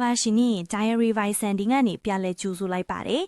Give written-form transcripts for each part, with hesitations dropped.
ပါရှင် Diary Vice ဒီကနေပြလဲကြိုးဆိုလိုက်ပါတယ်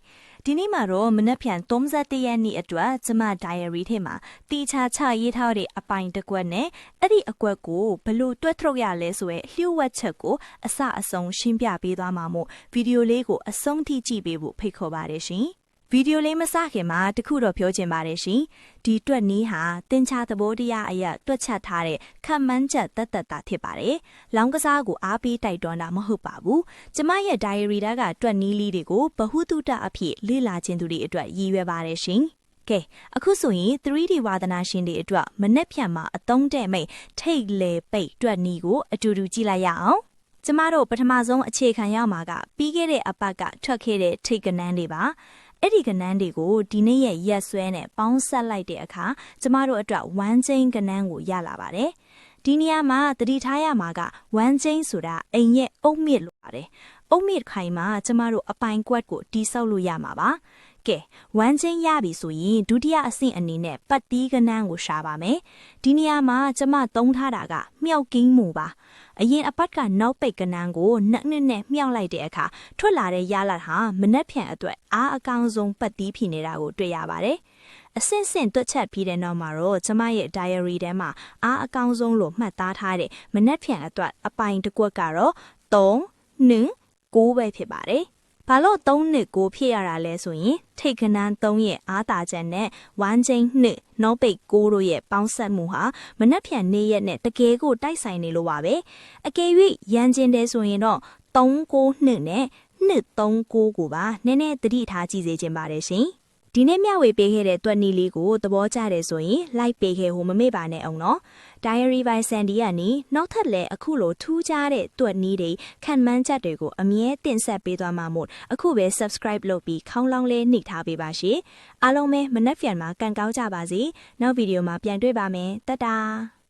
ဒီနေ့မှာတော့မနက်ဖြန်31ရက်နေ့အတွက်ကျမ Diary ထဲမှာတီချာချရေးထားတဲ့အပိုင်တစ်ကွက်နဲ့အဲ့ဒီအကွက်ကိုဘလို့တွက်ထုတ်ရလဲဆိုရဲလျှို့ဝှက်ချက်ကိုအစအဆုံးရှင်းပြပေးသွားမှာမို့ဗီဒီယိုလေးကိုအဆုံးထိကြည့်ပေးဖို့ဖိတ်ခေါ်ပါတယ်ရှင်ဗီဒီယိုလေးမစခင်မှာတခုတော့ပြောချင်ပါတယ်ရှင်ဒီတွက်နည်းဟာတင်ချသဘောတရားအရာတွက်ချက်ထားတဲ့ခံမှန်းချက်တတ်တာဖြစ်ပါတယ်လောင်းကစားကိုအားပေးတိုက်တွန်းတာမဟုတ်ပါဘူးကျမရဲ့ diary ကတွက်နည်းလေးတွေကိုဘဟုတုတအဖြစ်လေ့လာခြင်းသူတွေအတွက်ရည်ရွယ်ပါတယ်ရှင်ကဲအခုဆိုရင် 3D ဝါသနာရှင်တွေအတွက်မနက်ဖြန်မှာအသုံးတဲ့မိတ်ထိတ်လေပိတ်တွက်နည်းကိုအတူတူကြည့်လိုက်ရအောင်ကျမတို့ပထမဆုံးအခြေခံရမှာကပြီးခဲ့တဲ့အပတ်ကထွက်ခဲ့တဲ့ထိတ်ကနန်းတွေပါအဲ့ဒီကနန်းတွေကိုဒီနေ့ရဲ့ရက်စွဲနဲ့ပေါင်းဆက်လိုက်တဲ့အခါကျမတို့အတွက်ဝမ်းချင်းကနန်းကိုရလာပါတယ်ဒီနေရာမှာသတိထားရမှာကဝမ်းချင်းဆိုတာအိမ်ရဲ့အုတ်မြစ်လိုပါတယ်အုတ်မြစ်ခိုင်မှာကျမတို့အပိုင်ကွက်ကိုတိဆောက်လို့ရမှာပါကဲဝမ်းချင်းရပြီဆိုရင်ဒုတိယအဆင့်အနေနဲ့ပတ်တီးကနန်းကိုရှာပါမယ်ဒီနေရာမှာကျမသုံးထားတာကမြောက်ကင်းမှုပါအရင်အပတ်ကနောက်ပိတ်ကနန်းကိုနှစ်နဲ့မြှောက်လိုက်တဲ့အခါထွက်လာတဲ့ရလဒ်ဟာမနှက်ဖြန်အတွက်အားအကောင်းဆုံးပတ်တီးဖြစ်နေတာကိုတွေ့ရပါတယ်အဆင့်ဆင့်တွက်ချက်ပြီးတဲ့နောက်မှာတော့ကျမရဲ့ diary ထဲမှာအားအကောင်းဆုံးလို့မှတ်သားထားတဲ့မနှက်ဖြန်အတွက်အပိုင်တစ်ကွက်ကတော့3 2 9ပဲဖြစ်ပါတယ်ဘာလို့3နှစ်ကိုဖြစ်ရတာလဲဆိုရင်ထိတ်ခနန်း3ရဲ့အားသာချက်နဲ့ဝမ်းချင်း2နောက်ပိတ်9တို့ရဲ့ပေါင်းစပ်မှုဟာမနှက်ဖြန်နေရက်နဲ့တကယ်ကိုတိုက်ဆိုင်နေလို့ပါပဲအကယ်၍ရန်ကျင်တယ်ဆိုရင်တော့392နဲ့239ကိုပါနည်းနည်းသတိထားကြည့်စေချင်ပါတယ်ရှင်ဒီနေ့မျှဝေပေးခဲ့တဲ့တွက်နီလေးကိုသဘောကျတယ်ဆိုရင် like ပေးခဲ့ဖို့မမေ့ပါနဲ့အောင်နော် Diary by Sandy ကနေနောက်ထပ်လည်းအခုလိုထူးခြားတဲ့တွက်နီးတွေခံမှန်းချက်တွေကိုအမြဲတင်ဆက်ပေးသွားမှာမို့အခုပဲ subscribe လုပ်ပြီးခေါင်းလောင်းလေးနှိပ်ထားပေးပါရှင်အားလုံးပဲမနက်ဖြန်မှာကန်ကောင်းကြပါစေနောက်ဗီဒီယိုမှာပြန်တွေ့ပါမယ်တတ်တာ